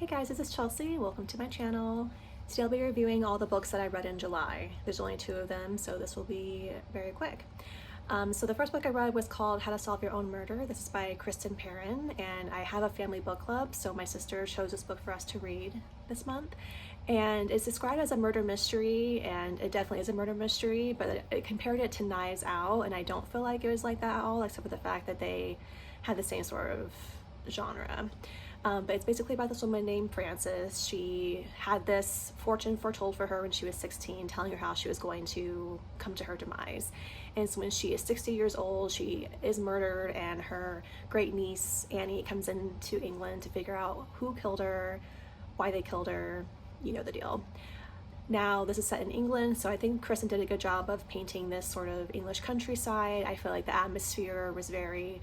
Hey guys, this is Chelsea. Welcome to my channel. Today I'll be reviewing all the books that I read in July. There's only 2 of them, so this will be very quick. So the first book I read was called How to Solve Your Own Murder. This is by Kristen Perrin, and I have a family book club, so my sister chose this book for us to read this month. And it's described as a murder mystery, and it definitely is a murder mystery, but it compared it to Knives Out, and I don't feel like it was like that at all, except for the fact that they had the same sort of genre. But it's basically about this woman named Frances. She had this fortune foretold for her when she was 16, telling her how she was going to come to her demise. And so when she is 60 years old, she is murdered, and her great niece, Annie, comes into England to figure out who killed her, why they killed her, you know the deal. Now, this is set in England, so I think Kristen did a good job of painting this sort of English countryside. I feel like the atmosphere was very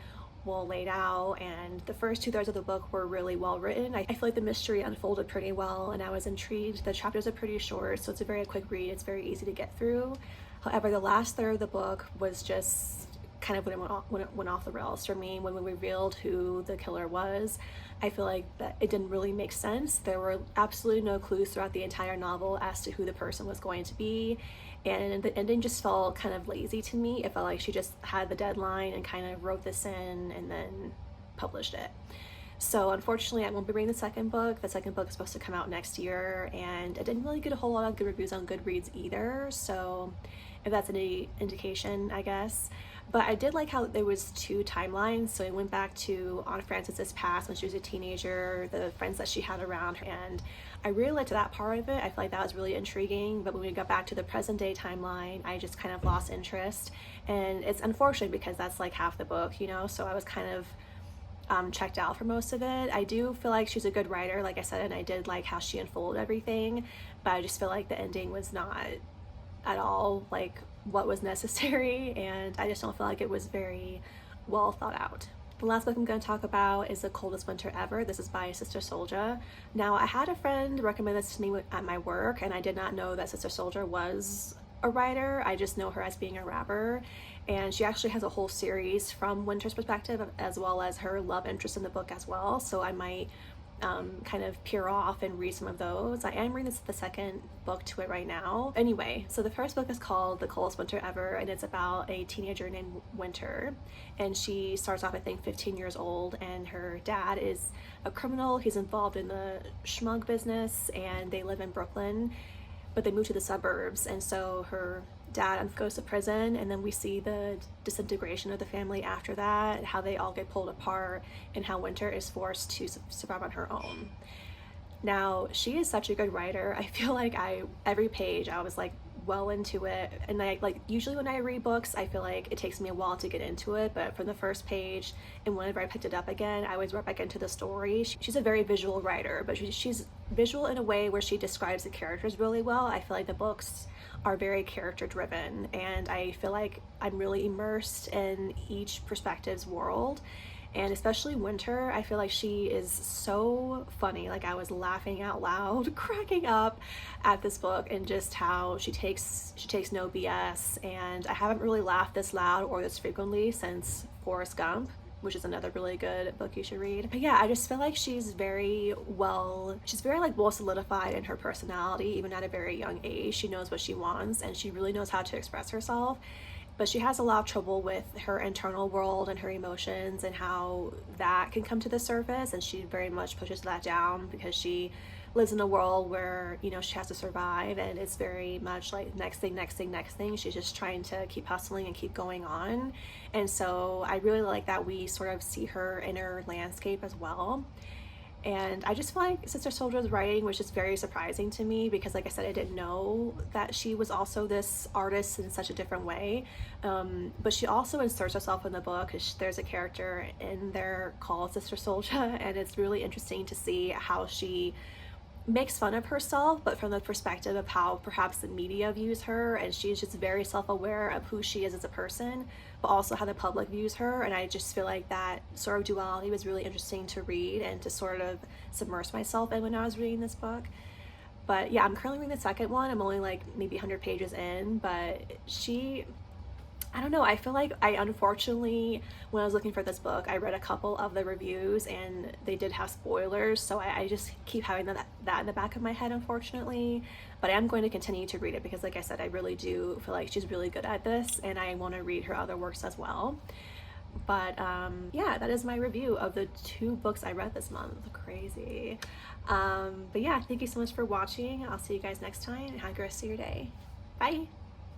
well laid out, and the first 2/3 of the book were really well written. I feel like the mystery unfolded pretty well, and I was intrigued. The chapters are pretty short, so it's a very quick read. It's very easy to get through. However, the last third of the book was just kind of when it went off the rails for me. When we revealed who the killer was, I feel like that it didn't really make sense. There were absolutely no clues throughout the entire novel as to who the person was going to be, and the ending just felt kind of lazy to me. It felt like she just had the deadline and kind of wrote this in and then published it. So unfortunately, I won't be reading the second book. The second book is supposed to come out next year, and it didn't really get a whole lot of good reviews on Goodreads either, so if that's any indication, I guess. But I did like how there was 2 timelines, so it went back to Aunt Frances's past when she was a teenager, the friends that she had around her, and I really liked that part of it. I feel like that was really intriguing, but when we got back to the present day timeline, I just kind of lost interest, and it's unfortunate because that's like half the book, you know, so I was kind of checked out for most of it. I do feel like she's a good writer, like I said, and I did like how she unfolded everything, but I just feel like the ending was not at all like what was necessary, and I just don't feel like it was very well thought out. The last book I'm going to talk about is The Coldest Winter Ever. This is by Sister Souljah. Now, I had a friend recommend this to me at my work, and I did not know that Sister Souljah was a writer. I just know her as being a rapper, and she actually has a whole series from Winter's perspective, as well as her love interest in the book as well, so I might kind of peer off and read some of those. I am reading the second book to it right now. Anyway, so the first book is called The Coldest Winter Ever, and it's about a teenager named Winter, and she starts off, I think, 15 years old, and her dad is a criminal. He's involved in the schmug business, and they live in Brooklyn, but they move to the suburbs, and so her dad goes to prison, and then we see the disintegration of the family after that, how they all get pulled apart, and how Winter is forced to survive on her own. Now, she is such a good writer. I feel like every page I was like well into it, and like usually when I read books, I feel like it takes me a while to get into it, but from the first page and whenever I picked it up again, I was right back into the story. She's a very visual writer, but she's visual in a way where she describes the characters really well. I feel like the books are very character driven, and I feel like I'm really immersed in each perspective's world, and especially Winter. I feel like she is so funny. Like, I was laughing out loud, cracking up at this book, and just how she takes no BS, and I haven't really laughed this loud or this frequently since Forrest Gump, which is another really good book you should read. But yeah, I just feel like she's very well solidified in her personality, even at a very young age. She knows what she wants, and she really knows how to express herself, but she has a lot of trouble with her internal world and her emotions and how that can come to the surface, and she very much pushes that down because she lives in a world where, you know, she has to survive, and it's very much like next thing. She's just trying to keep hustling and keep going on, and so I really like that we sort of see her inner landscape as well. And I just feel like Sister Souljah's writing was just very surprising to me because, like I said, I didn't know that she was also this artist in such a different way. But she also inserts herself in the book because there's a character in there called Sister Souljah, and it's really interesting to see how she makes fun of herself, but from the perspective of how perhaps the media views her, and she's just very self-aware of who she is as a person, but also how the public views her. And I just feel like that sort of duality was really interesting to read and to sort of submerge myself in when I was reading this book. But yeah, I'm currently reading the second one. I'm only like maybe 100 pages in, but I don't know, I feel like I unfortunately, when I was looking for this book, I read a couple of the reviews and they did have spoilers, so I just keep having that in the back of my head, unfortunately. But I am going to continue to read it because, like I said, I really do feel like she's really good at this and I want to read her other works as well. But yeah, that is my review of the 2 books I read this month. Crazy. But yeah, thank you so much for watching. I'll see you guys next time and have a good rest of your day. Bye.